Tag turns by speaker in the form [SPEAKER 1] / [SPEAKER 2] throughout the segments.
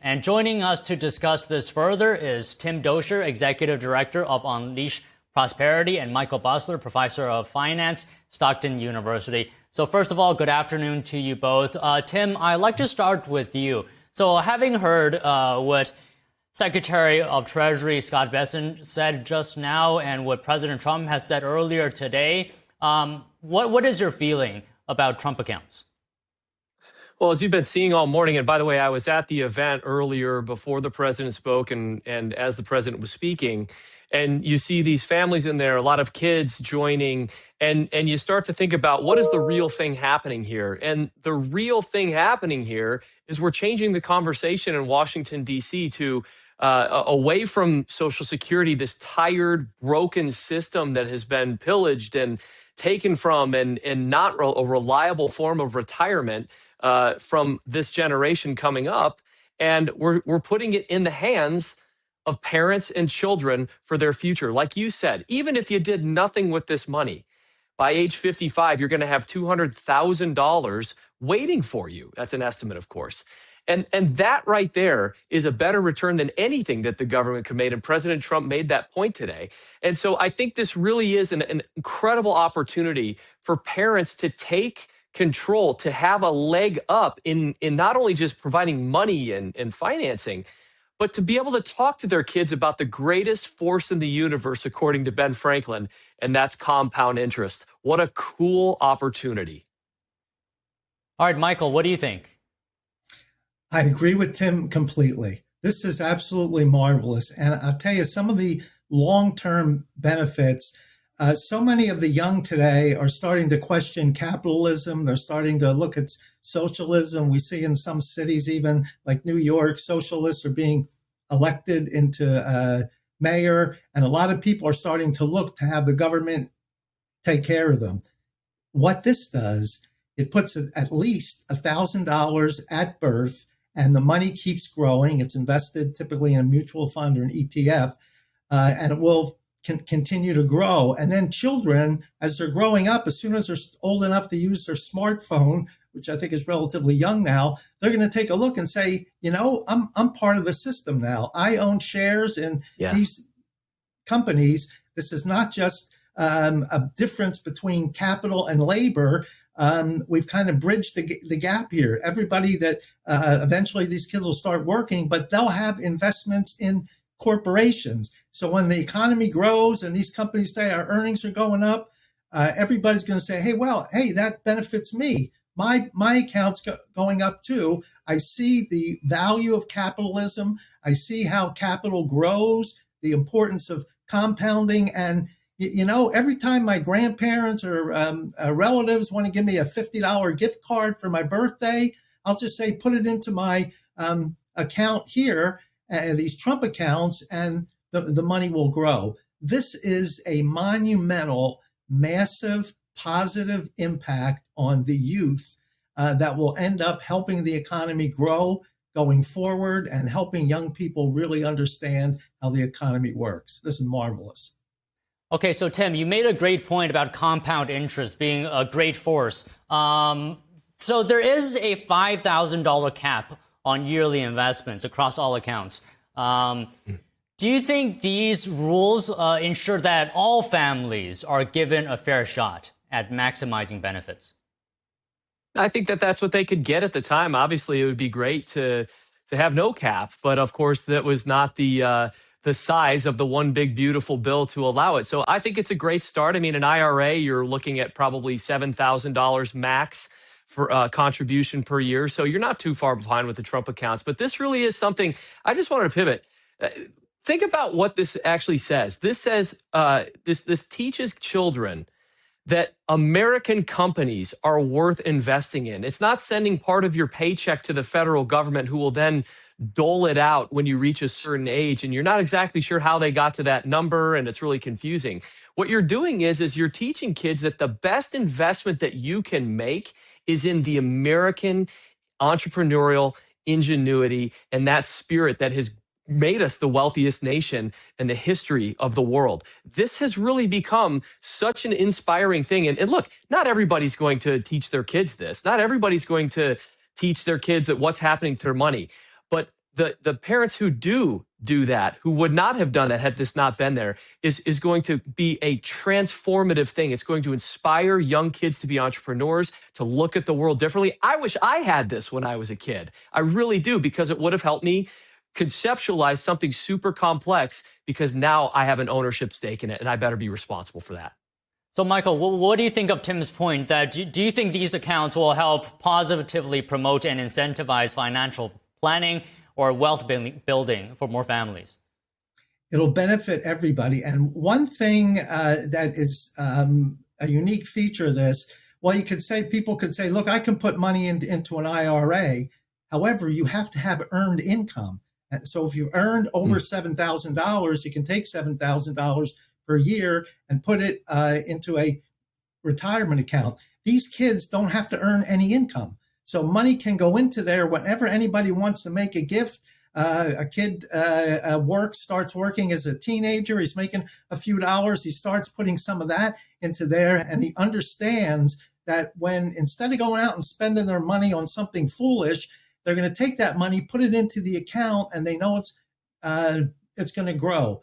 [SPEAKER 1] And joining us to discuss this further is Tim Doescher, Executive Director of Unleash Prosperity, and Michael Busler, Professor of Finance, Stockton University. So first of all, good afternoon to you both. Tim, I'd like to start with you. So having heard what Secretary of Treasury Scott Bessent said just now and what President Trump has said earlier today, what is your feeling about Trump accounts?
[SPEAKER 2] Well, as you've been seeing all morning, and by the way, I was at the event earlier before the president spoke and as the president was speaking, and you see these families in there, a lot of kids joining, and you start to think about what is the real thing happening here. And the real thing happening here is we're changing the conversation in Washington, D.C. to away from Social Security, this tired, broken system that has been pillaged and taken from and not a reliable form of retirement from this generation coming up. And we're putting it in the hands of parents and children for their future. Like you said, even if you did nothing with this money, by age 55, you're going to have $200,000 waiting for you. That's an estimate, of course. And that right there is a better return than anything that the government could make. And President Trump made that point today. And so I think this really is an incredible opportunity for parents to take control, to have a leg up in not only just providing money and financing, but to be able to talk to their kids about the greatest force in the universe, according to Ben Franklin, and that's compound interest. What a cool opportunity.
[SPEAKER 1] All right, Michael, what do you think?
[SPEAKER 3] I agree with Tim completely. This is absolutely marvelous. And I'll tell you, some of the long-term benefits, so many of the young today are starting to question capitalism. They're starting to look at socialism. We see in some cities, even like New York, socialists are being elected into mayor. And a lot of people are starting to look to have the government take care of them. What this does, it puts at least $1,000 at birth, and the money keeps growing. It's invested typically in a mutual fund or an ETF, and it will continue to grow. And then children, as they're growing up, as soon as they're old enough to use their smartphone, which I think is relatively young now, they're going to take a look and say, you know, I'm part of the system now. I own shares in these companies. This is not just a difference between capital and labor. We've kind of bridged the gap here. Everybody that eventually these kids will start working, but they'll have investments in corporations. So when the economy grows and these companies say our earnings are going up, everybody's going to say, hey, that benefits me. My account's going up too. I see the value of capitalism. I see how capital grows, the importance of compounding. And, you know, every time my grandparents or relatives want to give me a $50 gift card for my birthday, I'll just say, put it into my account here, these Trump accounts, and the money will grow. This is a monumental, massive, positive impact on the youth that will end up helping the economy grow going forward and helping young people really understand how the economy works. This is marvelous.
[SPEAKER 1] Okay, so Tim, you made a great point about compound interest being a great force. So there is a $5,000 cap on yearly investments across all accounts. Do you think these rules ensure that all families are given a fair shot at maximizing benefits?
[SPEAKER 2] I think that's what they could get at the time. Obviously, it would be great to have no cap, but of course, that was not the size of the one big beautiful bill to allow it. So I think it's a great start. I mean, an IRA, you're looking at probably $7,000 max for contribution per year. So you're not too far behind with the Trump accounts. But this really is something, I just wanted to pivot. Think about what this actually says. This says, this teaches children that American companies are worth investing in. It's not sending part of your paycheck to the federal government who will then dole it out when you reach a certain age, and you're not exactly sure how they got to that number, and it's really confusing. What you're doing is you're teaching kids that the best investment that you can make is in the American entrepreneurial ingenuity and that spirit that has made us the wealthiest nation in the history of the world. This has really become such an inspiring thing. And look, not everybody's going to teach their kids this. Not everybody's going to teach their kids that what's happening to their money. But the parents who do that, who would not have done that had this not been there, is going to be a transformative thing. It's going to inspire young kids to be entrepreneurs, to look at the world differently. I wish I had this when I was a kid. I really do, because it would have helped me conceptualize something super complex, because now I have an ownership stake in it and I better be responsible for that.
[SPEAKER 1] So, Michael, what do you think of Tim's point that do you think these accounts will help positively promote and incentivize financial planning or wealth building for more families?
[SPEAKER 3] It'll benefit everybody. And one thing that is a unique feature of this, well, people could say, look, I can put money into an IRA. However, you have to have earned income. And so if you earned over $7,000, you can take $7,000 per year and put it into a retirement account. These kids don't have to earn any income. So money can go into there whenever anybody wants to make a gift. A kid starts working as a teenager. He's making a few dollars. He starts putting some of that into there, and he understands that when, instead of going out and spending their money on something foolish, they're going to take that money, put it into the account, and they know it's going to grow.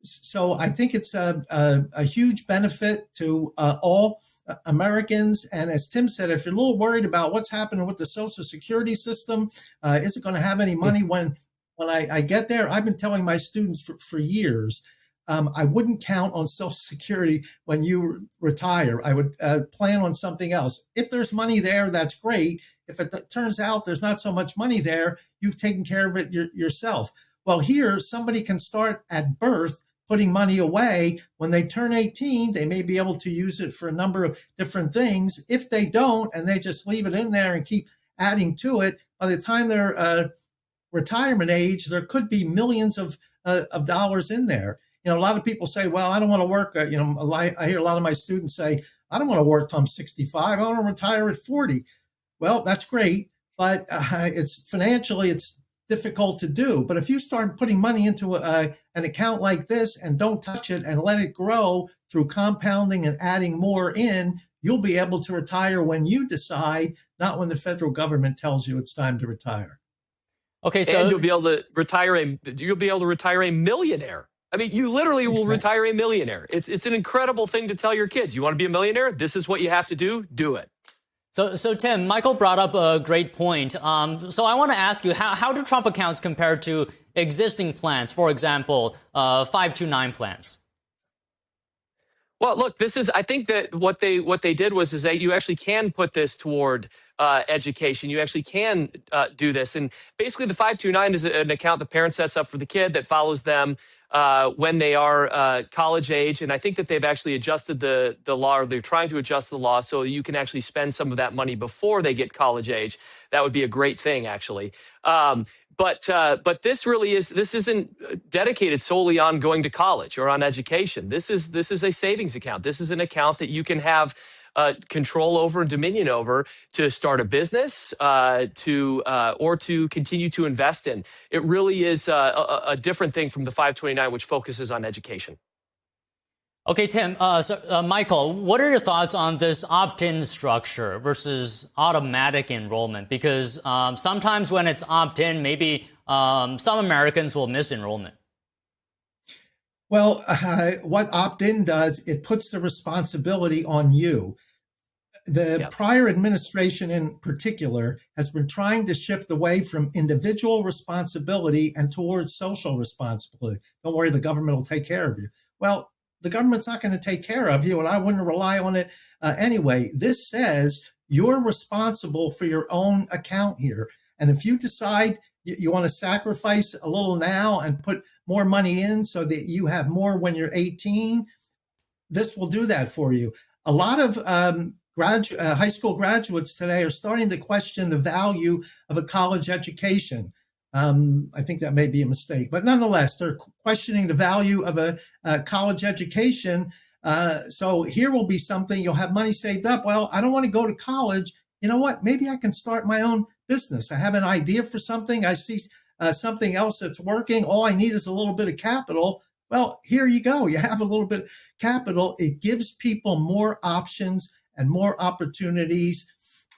[SPEAKER 3] So I think it's a huge benefit to all Americans. And as Tim said, if you're a little worried about what's happening with the Social Security system, is it going to have any money when I get there? I've been telling my students for years, I wouldn't count on Social Security when you retire. I would plan on something else. If there's money there, that's great. If it turns out there's not so much money there, you've taken care of it yourself. Well, here, somebody can start at birth putting money away. When they turn 18, they may be able to use it for a number of different things. If they don't, and they just leave it in there and keep adding to it, by the time they're retirement age, there could be millions of dollars in there. You know, a lot of people say, well, I don't want to work. I hear a lot of my students say, I don't want to work till I'm 65. I want to retire at 40. Well, that's great, but it's financially, it's difficult to do. But if you start putting money into an account like this and don't touch it and let it grow through compounding and adding more in, you'll be able to retire when you decide, not when the federal government tells you it's time to retire.
[SPEAKER 1] Okay, so
[SPEAKER 2] and you'll be able to retire a millionaire. I mean, you literally will retire a millionaire. It's an incredible thing to tell your kids. You want to be a millionaire? This is what you have to do. Do it.
[SPEAKER 1] So Tim, Michael brought up a great point. So I want to ask you, how do Trump accounts compare to existing plans? For example, 529 plans.
[SPEAKER 2] Well, look, I think that what they did is that you actually can put this toward education. You actually can do this. And basically the 529 is an account the parent sets up for the kid that follows them when they are college age. And I think that they've actually adjusted the law, or they're trying to adjust the law so you can actually spend some of that money before they get college age. That would be a great thing, actually. But this isn't dedicated solely on going to college or on education. This is a savings account. This is an account that you can have control over and dominion over to start a business, or to continue to invest in. It really is a different thing from the 529, which focuses on education.
[SPEAKER 1] Okay, Tim. Michael, what are your thoughts on this opt-in structure versus automatic enrollment? Because sometimes when it's opt-in, maybe some Americans will miss enrollment.
[SPEAKER 3] Well, what opt-in does, it puts the responsibility on you. The prior administration in particular has been trying to shift away from individual responsibility and towards social responsibility. Don't worry, the government will take care of you. Well, the government's not going to take care of you, and I wouldn't rely on it anyway. This says you're responsible for your own account here. And if you decide you want to sacrifice a little now and put more money in so that you have more when you're 18, this will do that for you. A lot of high school graduates today are starting to question the value of a college education. I think that may be a mistake, but nonetheless, they're questioning the value of a college education. So here will be something, you'll have money saved up. Well, I don't want to go to college. You know what? Maybe I can start my own business. I have an idea for something. I see something else that's working. All I need is a little bit of capital. Well, here you go. You have a little bit of capital. It gives people more options and more opportunities.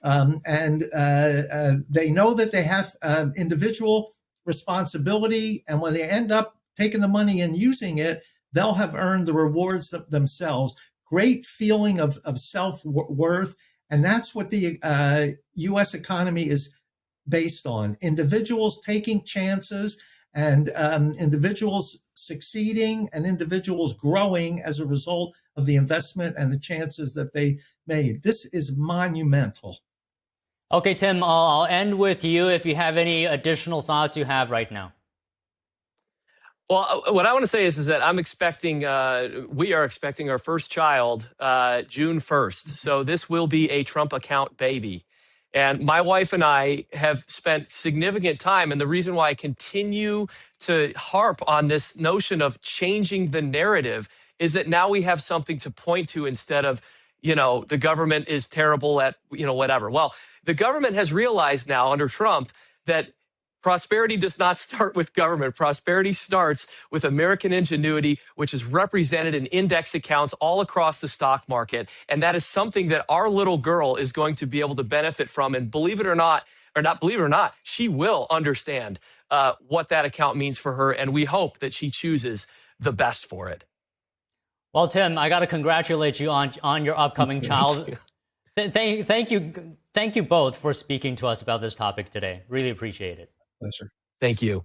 [SPEAKER 3] And they know that they have individual responsibility. And when they end up taking the money and using it, they'll have earned the rewards themselves. Great feeling of self-worth. And that's what the U.S. economy is based on. Individuals taking chances and individuals succeeding and individuals growing as a result of the investment and the chances that they made. This is monumental.
[SPEAKER 1] Okay, Tim, I'll end with you if you have any additional thoughts you have right now.
[SPEAKER 2] Well, what I want to say is that we are expecting our first child June 1st. So this will be a Trump account baby. And my wife and I have spent significant time. And the reason why I continue to harp on this notion of changing the narrative is that now we have something to point to instead of, the government is terrible at, whatever. Well, the government has realized now under Trump that prosperity does not start with government. Prosperity starts with American ingenuity, which is represented in index accounts all across the stock market. And that is something that our little girl is going to be able to benefit from. And believe it or not, she will understand what that account means for her. And we hope that she chooses the best for it.
[SPEAKER 1] Well, Tim, I got to congratulate you on your upcoming child. Thank you both for speaking to us about this topic today. Really appreciate it.
[SPEAKER 3] Pleasure.
[SPEAKER 2] Thank you.